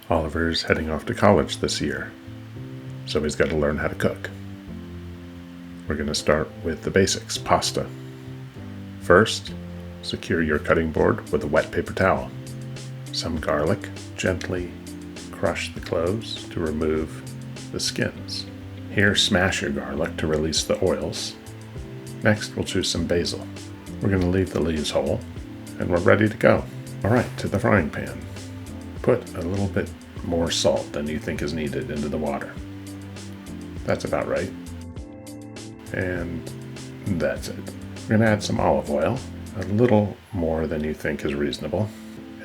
Oliver's heading off to college this year, so he's got to learn how to cook. We're going to start with the basics, pasta. First, secure your cutting board with a wet paper towel. Some garlic, gently crush the cloves to remove the skins. Here, smash your garlic to release the oils. Next, we'll choose some basil. We're going to leave the leaves whole, and we're ready to go. All right, to the frying pan. Put a little bit more salt than you think is needed into the water. That's about right. And that's it. We're going to add some olive oil, a little more than you think is reasonable.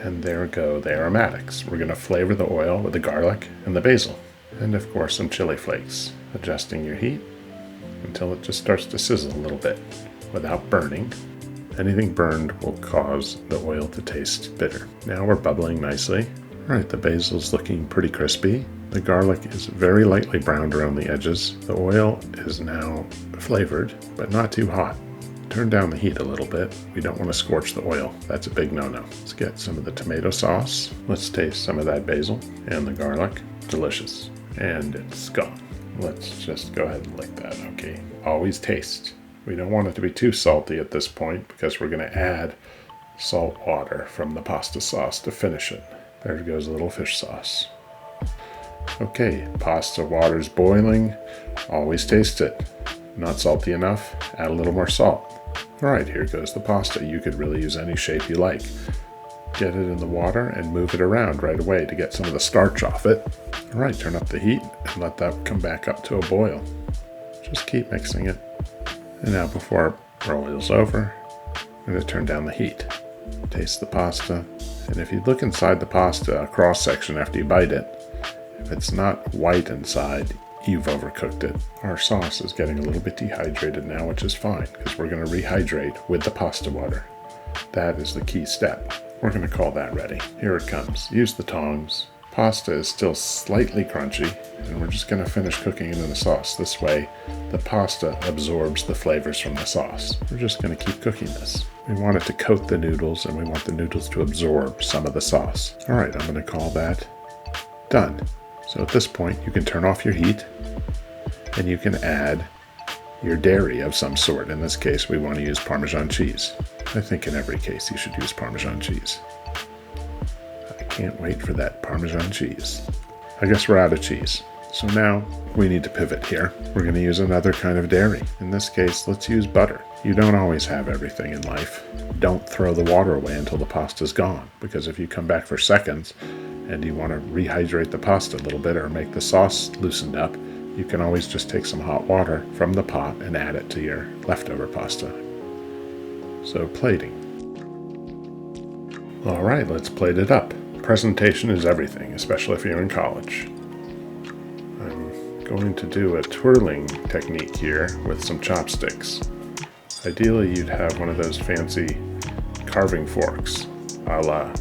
And there go the aromatics. We're going to flavor the oil with the garlic and the basil. And of course some chili flakes, adjusting your heat until it just starts to sizzle a little bit without burning. Anything burned will cause the oil to taste bitter. Now we're bubbling nicely. All right, the basil's looking pretty crispy. The garlic is very lightly browned around the edges. The oil is now flavored, but not too hot. Turn down the heat a little bit. We don't want to scorch the oil. That's a big no-no. Let's get some of the tomato sauce. Let's taste some of that basil and the garlic. Delicious. And it's gone. Let's just go ahead and lick that. Okay. Always taste. We don't want it to be too salty at this point because we're going to add salt water from the pasta sauce to finish it. There goes a little fish sauce. Okay, pasta water's boiling. Always taste it. Not salty enough, add a little more salt. All right, here goes the pasta. You could really use any shape you like. Get it in the water and move it around right away to get some of the starch off it. All right, turn up the heat and let that come back up to a boil. Just keep mixing it. And now before it boils over, I'm going to turn down the heat. Taste the pasta. And if you look inside the pasta, a cross section after you bite it, if it's not white inside, you've overcooked it. Our sauce is getting a little bit dehydrated now, which is fine because we're going to rehydrate with the pasta water. That is the key step. We're going to call that ready. Here it comes. Use the tongs. Pasta is still slightly crunchy, and we're just going to finish cooking it in the sauce. This way, the pasta absorbs the flavors from the sauce. We're just going to keep cooking this. We want it to coat the noodles, and we want the noodles to absorb some of the sauce. All right, I'm going to call that done. So at this point, you can turn off your heat, and you can add your dairy of some sort. In this case, we want to use Parmesan cheese. I think in every case you should use Parmesan cheese. I can't wait for that Parmesan cheese. I guess we're out of cheese. So now we need to pivot here. We're going to use another kind of dairy. In this case, let's use butter. You don't always have everything in life. Don't throw the water away until the pasta's gone, because if you come back for seconds and you want to rehydrate the pasta a little bit or make the sauce loosened up, you can always just take some hot water from the pot and add it to your leftover pasta. So plating. All right, let's plate it up. Presentation is everything, especially if you're in college. I'm going to do a twirling technique here with some chopsticks. Ideally, you'd have one of those fancy carving forks, a la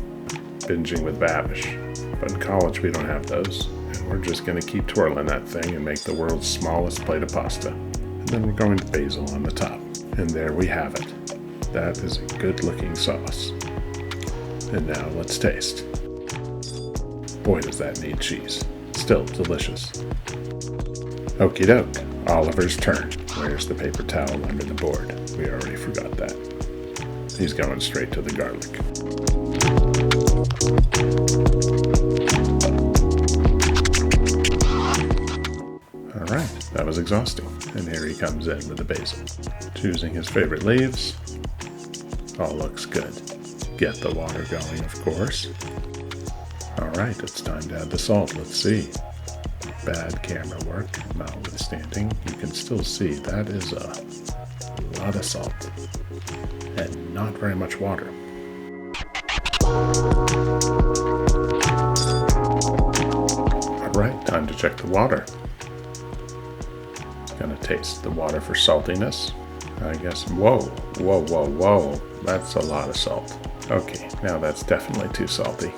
binging with Babish. But in college, we don't have those. And we're just going to keep twirling that thing and make the world's smallest plate of pasta. And then we're going to basil on the top. And there we have it. That is a good looking sauce. And now let's taste. Boy, does that need cheese. Still delicious. Okie doke. Oliver's turn. Where's the paper towel under the board? We already forgot that. He's going straight to the garlic. All right, that was exhausting. And here he comes in with the basil. Choosing his favorite leaves. All looks good. Get the water going, of course. All right, it's time to add the salt. Let's see. Bad camera work notwithstanding, you can still see that is a lot of salt and not very much water. All right, time to check the water. Gonna taste the water for saltiness. I guess, whoa, that's a lot of salt. Okay, now that's definitely too salty.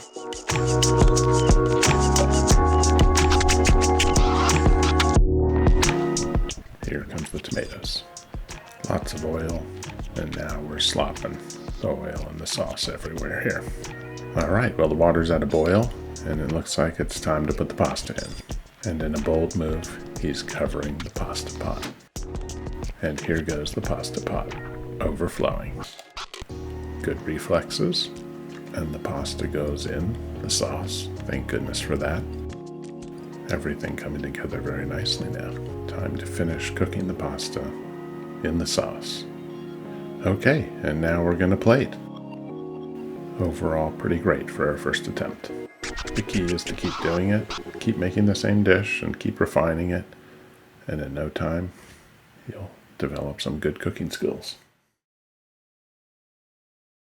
Here comes the tomatoes. Lots of oil, and now we're slopping the oil and the sauce everywhere here. All right, well, the water's at a boil, And it looks like it's time to put the pasta in. And in a bold move, he's covering the pasta pot. And here goes the pasta pot, overflowing. Good reflexes, and the pasta goes in the sauce. Thank goodness for that. Everything coming together very nicely now. Time to finish cooking the pasta in the sauce. Okay, and now we're gonna plate. Overall, pretty great for our first attempt. The key is to keep doing it, keep making the same dish, and keep refining it, and in no time, you'll develop some good cooking skills.